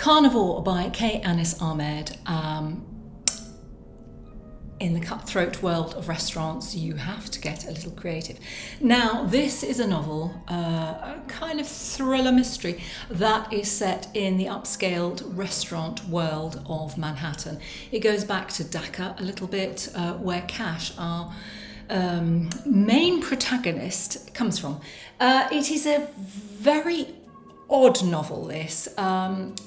Carnivore by K. Anis Ahmed. In the cutthroat world of restaurants, you have to get a little creative. Now, this is a novel, a kind of thriller mystery that is set in the upscaled restaurant world of Manhattan. It goes back to Dhaka a little bit, where Kash, our main protagonist, comes from. It is a very odd novel, this.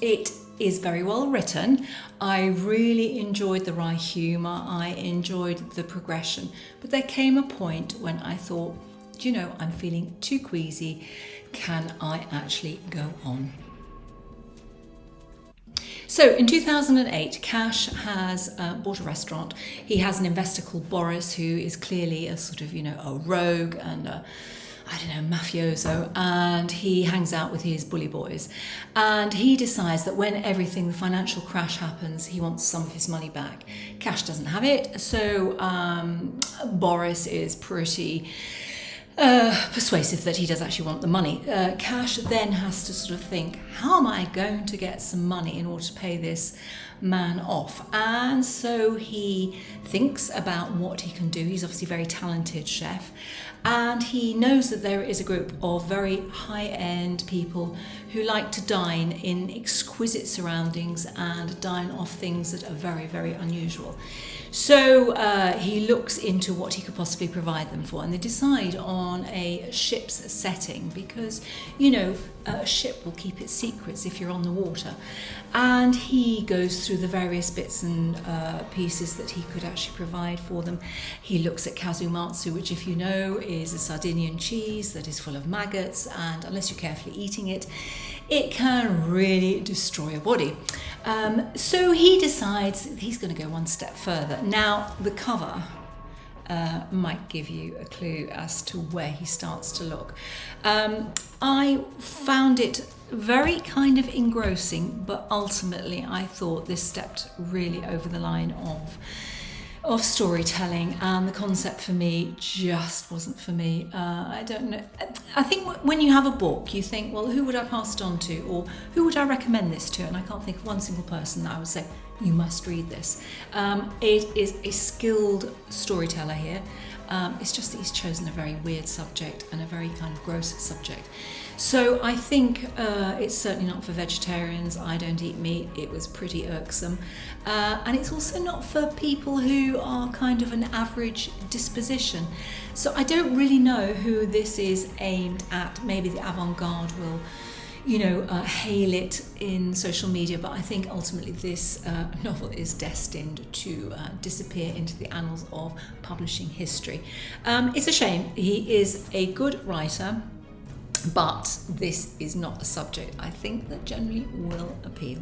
It is very well written. I really enjoyed the wry humour, I enjoyed the progression, but there came a point when I thought, do you know, I'm feeling too queasy, can I actually go on? So in 2008, Kash has bought a restaurant. He has an investor called Boris, who is clearly a sort of, a rogue and a mafioso, and he hangs out with his bully boys. And he decides that when the financial crash happens, he wants some of his money back. Kash doesn't have it, so Boris is pretty persuasive that he does actually want the money. Kash then has to sort of think, how am I going to get some money in order to pay this man off? And so he thinks about what he can do. He's obviously a very talented chef, and he knows that there is a group of very high-end people who like to dine in exquisite surroundings and dine off things that are very, very unusual. So he looks into what he could possibly provide them for, and they decide on a ship's setting because, a ship will keep its secrets if you're on the water. And he goes through the various bits and pieces that he could actually provide for them. He looks at kazumatsu, which, if you know, is a Sardinian cheese that is full of maggots, and unless you're carefully eating it, it can really destroy your body. So he decides he's going to go one step further. Now, the cover might give you a clue as to where he starts to look. I found it very kind of engrossing, but ultimately I thought this stepped really over the line of storytelling, and the concept for me just wasn't for me. I don't know. I think when you have a book, you think, well, who would I pass it on to, or who would I recommend this to? And I can't think of one single person that I would say, you must read this. It is a skilled storyteller here. It's just that he's chosen a very weird subject and a very kind of gross subject. So I think it's certainly not for vegetarians. I don't eat meat. It was pretty irksome. And it's also not for people who are kind of an average disposition. So I don't really know who this is aimed at. Maybe the avant-garde will, hail it in social media, but I think ultimately this novel is destined to disappear into the annals of publishing history. It's a shame. He is a good writer, but this is not a subject I think that generally will appeal.